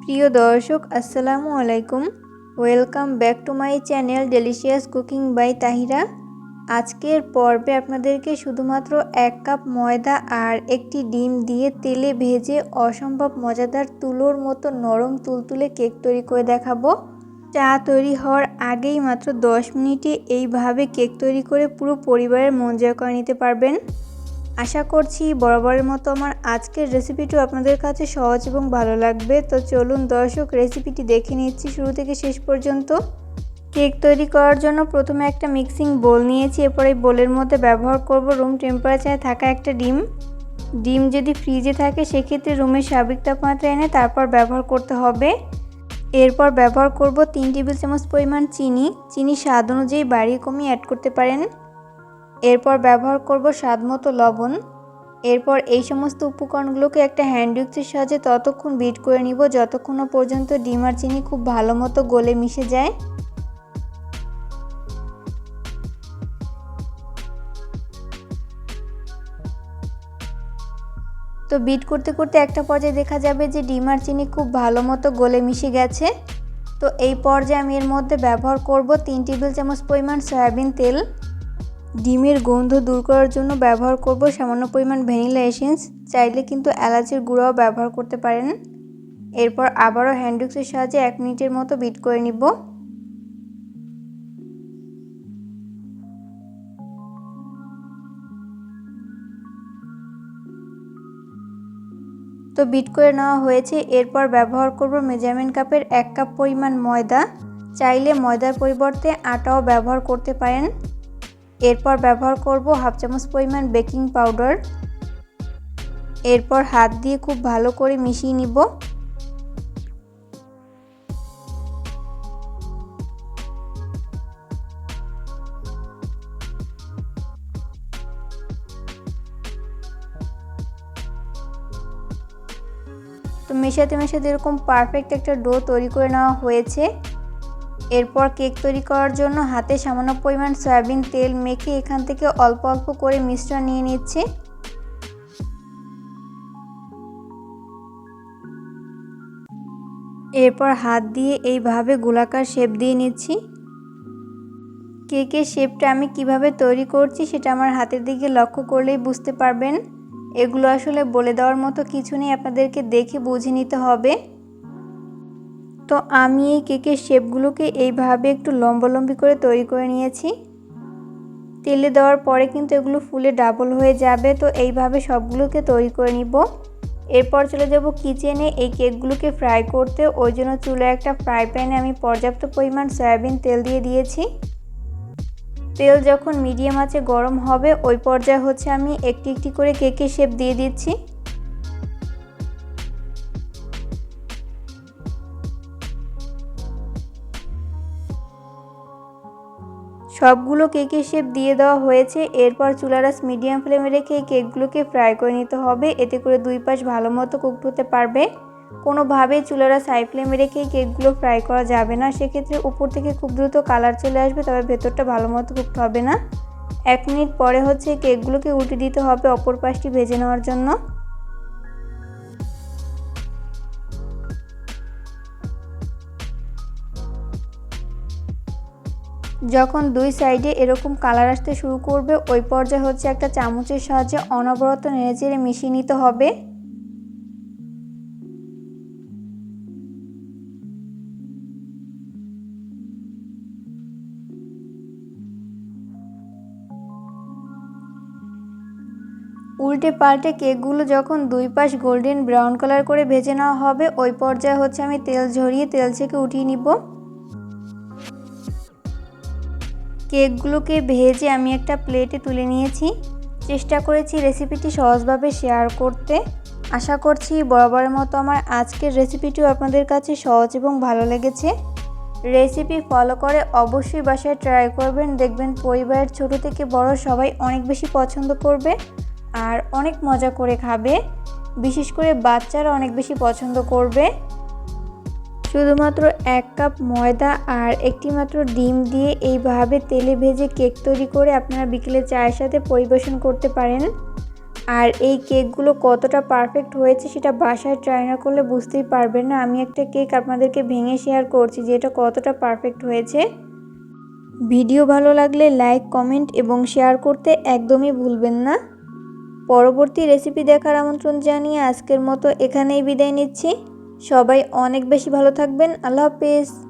প্রিয় দর্শক আসসালামু আলাইকুম। Welcome back to my channel delicious cooking by Tahira. আজকের পর্বে আপনাদেরকে শুধুমাত্র 1 কাপ ময়দা আর একটি ডিম দিয়ে তেলে ভেজে অসম্ভব মজাদার তুলোর মতো নরম তুলতুলে কেক তৈরি করে দেখাবো। চা তৈরি হওয়ার আগেই মাত্র 10 মিনিটে এইভাবে কেক তৈরি করে পুরো পরিবারের মন জয় করে নিতে পারবেন। আশা করছি বরাবরের মতো আমার আজকের রেসিপিটিও আপনাদের কাছে সহজ এবং ভালো লাগবে। তো চলুন দর্শক রেসিপিটি দেখে নিচ্ছি শুরু থেকে শেষ পর্যন্ত। কেক তৈরি করার জন্য প্রথমে একটা মিক্সিং বোল নিয়েছি। এরপর এই বোলের মধ্যে ব্যবহার করব রুম টেম্পারেচারে থাকা একটা ডিম যদি ফ্রিজে থাকে সেক্ষেত্রে রুমের স্বাভাবিক তাপমাত্রা এনে তারপর ব্যবহার করতে হবে। এরপর ব্যবহার করব 3 টেবিল চামচ পরিমাণ চিনি স্বাদ অনুযায়ী বাড়িয়ে কমিয়ে অ্যাড করতে পারেন। এরপর ব্যবহার করব স্বাদমতো লবণ। এরপর এই সমস্ত উপকরণগুলোকে একটা হ্যান্ড উইক্সের সাহায্যে ততক্ষণ বিট করে নিব যতক্ষণ না পর্যন্ত ডিম আর চিনি খুব ভালো মতো গলে মিশে যায়। তো বিট করতে করতে একটা পর্যায়ে দেখা যাবে যে ডিম আর চিনি খুব ভালো মতো গলে মিশে গেছে। তো এই পর্যায়ে আমি এর মধ্যে ব্যবহার করব 3 টেবিল চামচ পরিমাণ সয়াবিন তেল। ডিমের গন্ধ দূর করার জন্য ব্যবহার করব সামান্য পরিমাণ ভ্যানিলা এসেন্স, চাইলে কিন্তু এলাচের গুঁড়াও ব্যবহার করতে পারেন। এরপর আবারও হ্যান্ড উইক্সের সাহায্যে 1 মিনিটের মতো বিট করে নিব। তো বিট করে নেওয়া হয়েছে। এরপর ব্যবহার করব মেজারমেন্ট কাপের 1 কাপ পরিমাণ ময়দা, চাইলে ময়দার পরিবর্তে আটাও ব্যবহার করতে পারেন। এরপর ব্যবহার করব হাফ চামচ পরিমাণ বেকিং পাউডার। এরপর হাত দিয়ে খুব ভালো করে মিশিয়ে নিব। তো মেশাতে এরকম পারফেক্ট একটা ডো তৈরি করে নেওয়া হয়েছে। এরপর কেক তৈরি করার জন্য হাতে সামান্য পরিমাণ সয়াবিন তেল মেখে এখান থেকে অল্প অল্প করে মিশ্রণ নিয়ে নিচ্ছি। এরপর হাত দিয়ে এইভাবে গোলাকার শেপ দিয়ে নিচ্ছি। কেকের শেপটা আমি কিভাবে তৈরি করছি সেটা আমার হাতের দিকে লক্ষ্য করলেই বুঝতে পারবেন। এগুলো আসলে বলে দেওয়ার মতো কিছু নেই, আপনাদেরকে দেখে বুঝে নিতে হবে। তো আমি এই কেকের শেপগুলোকে এইভাবে একটু লম্বালম্বি করে তৈরি করে নিয়েছি। তেলে দেওয়ার পরে কিন্তু এগুলো ফুলে ডাবল হয়ে যাবে। তো এইভাবে সবগুলোকে তৈরি করে নিব। এরপর চলে যাব কিচেনে এই কেকগুলোকে ফ্রাই করতে। ওই জন্য চুলায় একটা ফ্রাই প্যানে আমি পর্যাপ্ত পরিমাণ সয়াবিন তেল দিয়ে দিয়েছি। তেল যখন মিডিয়াম আঁচে গরম হবে ওই পর্যায়ে আমি একটি একটি করে কেকের শেপ দিয়ে দিচ্ছি। সবগুলো কেকের শেপ দিয়ে দেওয়া হয়েছে। এরপর চুলার আঁচ মিডিয়াম ফ্লেমে রেখে এই কেকগুলোকে ফ্রাই করে নিতে হবে, এতে করে দুই পাশ ভালো মতো কুকড হতে পারবে। কোনোভাবেই চুলার আঁচ হাই ফ্লেমে রেখে এই কেকগুলো ফ্রাই করা যাবে না, সেক্ষেত্রে উপর থেকে খুব দ্রুত কালার চলে আসবে, তবে ভেতরটা ভালো মতো কুকড হবে না। 1 মিনিট পরে কেকগুলোকে উল্টে দিতে হবে অপর পাশটি ভেজে নেওয়ার জন্য। যখন দুই সাইডে এরকম কালার আসতে শুরু করবে ওই পর্যায়ে একটা চামচের সাহায্যে অনবরত নেড়েচেড়ে মিশিয়ে নিতে হবে। উল্টে পাল্টে কেকগুলো যখন দুই পাশ গোল্ডেন ব্রাউন কালার করে ভেজে নেওয়া হবে ওই পর্যায়ে আমি তেল ঝরিয়ে তেল থেকে উঠিয়ে নিব। কেকগুলোকে ভেজে আমি একটা প্লেটে তুলে নিয়েছি। চেষ্টা করেছি রেসিপিটি সহজভাবে শেয়ার করতে। আশা করছি বরাবরের মতো আমার আজকের রেসিপিটিও আপনাদের কাছে সহজ এবং ভালো লেগেছে। রেসিপি ফলো করে অবশ্যই বাসায় ট্রাই করবেন, দেখবেন পরিবারের ছোট থেকে বড় সবাই অনেক বেশি পছন্দ করবে আর অনেক মজা করে খাবে। বিশেষ করে বাচ্চারা অনেক বেশি পছন্দ করবে। শুধুমাত্র 1 কাপ ময়দা আর একটি মাত্র ডিম দিয়ে এইভাবে তেলে ভেজে কেক তৈরি করে আপনারা বিকেলে চায়ের সাথে পরিবেশন করতে পারেন। আর এই কেকগুলো কতটা পারফেক্ট হয়েছে সেটা বাসায় ট্রাই না করলে বুঝতেই পারবেন না। আমি একটা কেক আপনাদেরকে ভেঙে শেয়ার করছি যে এটা কতটা পারফেক্ট হয়েছে। ভিডিও ভালো লাগলে লাইক, কমেন্ট এবং শেয়ার করতে একদমই ভুলবেন না। পরবর্তী রেসিপি দেখার আমন্ত্রণ জানিয়ে আজকের মতো এখানেই বিদায় নিচ্ছি। সবাই অনেক বেশি ভালো থাকবেন। আল্লাহ হাফেজ।